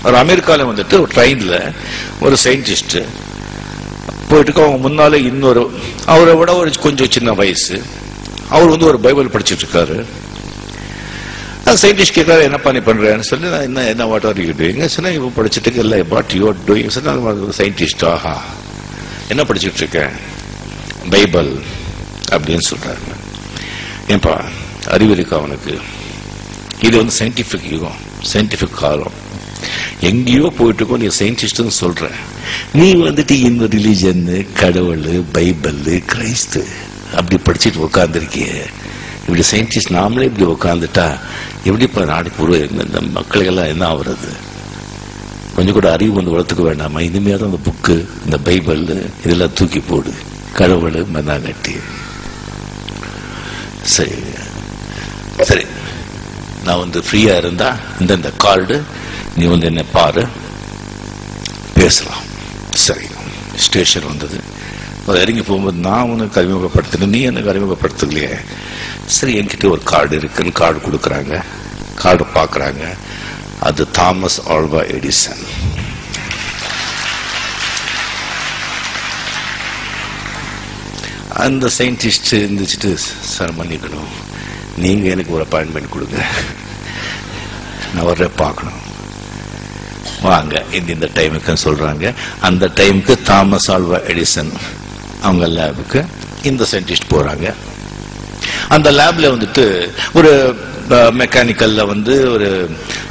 ஒரு அமெரிக்காவில் வந்துட்டு ஒரு ட்ரெயின்ல ஒரு சயின்டிஸ்ட் போயிட்டு அவங்க முன்னாலே இன்னொரு அவரை விட ஒரு கொஞ்சம் சின்ன வயசு அவர் வந்து ஒரு பைபிள் படிச்சுட்டு இருக்காரு. சயின்டிஸ்ட் கேட்கறாரு, என்னப்பா நீ பண்றேன்னு சொல்லி, நான் என்ன வாட் ஆர் யூ டூயிங் சொன்னா, இப்போ படிச்சுட்டு இல்லை வாட் யூ ஆர் டூயிங் சொன்னா, சயின்டிஸ்ட் ஆஹா என்ன படிச்சுட்டு இருக்கேன், பைபிள் அப்படின்னு சொல்றாரு. ஏன்பா அறிவு இருக்கா அவனுக்கு? இது வந்து சயின்டிபிக் யுகம், சயின்டிபிக் காலம், எங்கேயோ போயிட்டு இருக்கோம், நீ சயின்டிஸ்ட்னு சொல்ற, நீ வந்துட்டு இந்த ரிலிஜன் கடவுள் பைபிள் கிறிஸ்து அப்படி படிச்சுட்டு உட்காந்துருக்கிய. இப்படி சயின்டிஸ்ட் நாமளே இப்படி உட்காந்துட்டா எப்படிப்பா நாடுக்கு இந்த மக்களுக்கெல்லாம் என்ன ஆகுறது? கொஞ்சம் கூட அறிவு வந்து வளர்த்துக்க வேண்டாமா? இனிமையாவது அந்த புக்கு இந்த பைபிள் இதெல்லாம் தூக்கி போடு, கடவுள் மண்ணாங்கட்டி. சரி சரி, நான் வந்து ஃப்ரீயா இருந்தா இந்த கார்டு நீ வந்து என்ன பாரு, பேசலாம். சரி, ஸ்டேஷன் வந்தது. இறங்கி போகும்போது நான் உனக்கு அறிமுகப்படுத்தினேன், நீ எனக்கு அறிமுகப்படுத்தலையே. சரி, என்கிட்ட ஒரு கார்டு இருக்குன்னு கார்டு கொடுக்குறாங்க. கார்டு பார்க்குறாங்க, அது தாமஸ் ஆல்வா எடிசன். அந்த சயின்டிஸ்ட் இருந்துச்சுட்டு, சார் மன்னிக்கணும், நீங்க எனக்கு ஒரு அப்பாயின்மெண்ட் கொடுங்க, நான் வர்ற பார்க்கணும், வாங்க இந்த டைமுக்கு சொல்றாங்க. அந்த டைமுக்கு தாமஸ் ஆல்வா எடிசன் அவங்க லேபுக்கு இந்த சயின்டிஸ்ட் போறாங்க. அந்த லேப்ல வந்துட்டு ஒரு மெக்கானிக்கல்ல வந்து ஒரு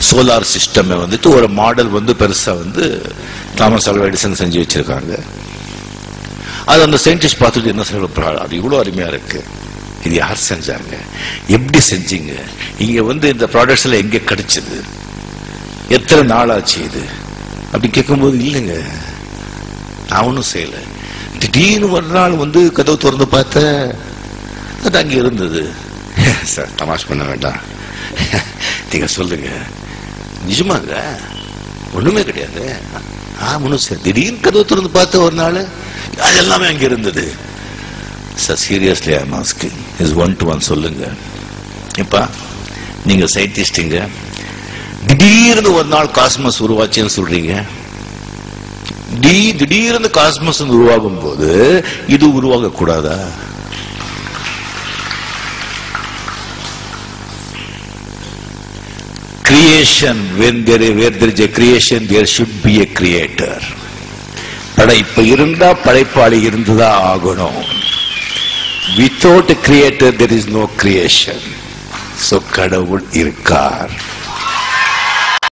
சோலார் சிஸ்டம் வந்துட்டு ஒரு மாடல் வந்து பெருசா வந்து தாமஸ் ஆல்வா எடிசன் செஞ்சு வச்சிருக்காங்க. அது அந்த சயின்டிஸ்ட் பார்த்துட்டு என்ன சொல்றாரு, அது இவ்வளவு அருமையா இருக்கு, இது யார் செஞ்சாங்க, எப்படி செஞ்சீங்க, இங்க வந்து இந்த ப்ராடக்ட்ஸ் எல்லாம் எங்க கிடைச்சது, எத்தனை நாள் ஆச்சு இது அப்படி கேட்கும்போது, இல்லைங்க நான் ஒன்றும் செய்யல, திடீர்னு ஒரு நாள் வந்து கதவு திறந்து பார்த்த அது அங்கே இருந்தது. சார் தமாஷ் பண்ண வேண்டாம், நீங்க சொல்லுங்க, நிஜமாங்க ஒண்ணுமே கிடையாது, ஒன்றும் சார் திடீர்னு கதவு திறந்து பார்த்த ஒரு நாள் அது எல்லாமே அங்க இருந்தது. Sir seriously I am asking, is 1 to 1 சொல்லுங்க. இப்ப நீங்க சயின்டிஸ்டுங்க, திடீர்னு ஒரு நாள் காஸ்மஸ் உருவாச்சுன்னு சொல்றீங்க, திடீர்னு காஸ்மஸ் உருவாகும் போது இது உருவாக கூடாதா? Creation, where there is a creation there should be a creator. படைப்பு இருந்தா படைப்பாளி இருந்துதான் ஆகணும். Without a creator there is no creation. So கடவுள் இருக்கார்.